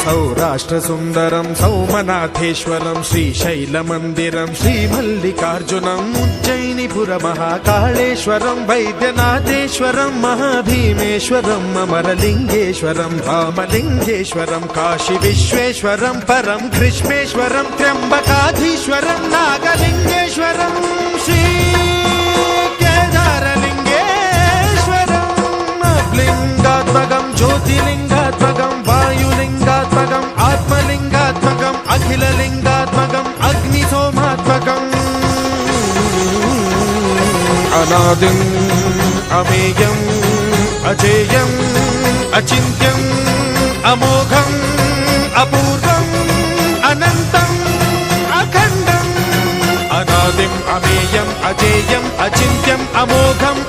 सौराष्ट्रसुन्दरं सौमनाथेश्वरं श्रीशैलमन्दिरं श्रीमल्लिकार्जुनम् उज्जयिनीपुरमहाकाळेश्वरं वैद्यनाथेश्वरं महाभीमेश्वरम् अमरलिङ्गेश्वरं रामलिङ्गेश्वरं काशीविश्वेश्वरं परं कृष्णेश्वरं त्र्यम्बकाधीश्वरं नागलिङ्गेश्वरं श्रीकेदारलिङ्गेश्वरं लिङ्गात्मकं ज्योतिलिङ्गात्मकं वायुलिङ्गात्मकम् आत्मलिङ्गात्मकम् अखिललिङ्गात्मकम् अग्निसोमात्मकम् अनादिम् अमेयम् अजेयम् अचिन्त्यम् अमोघम् अपूर्वम् अनन्तम् अखण्डम् अनादिम् अमेयम् अजेयम् अचिन्त्यम् अमोघम्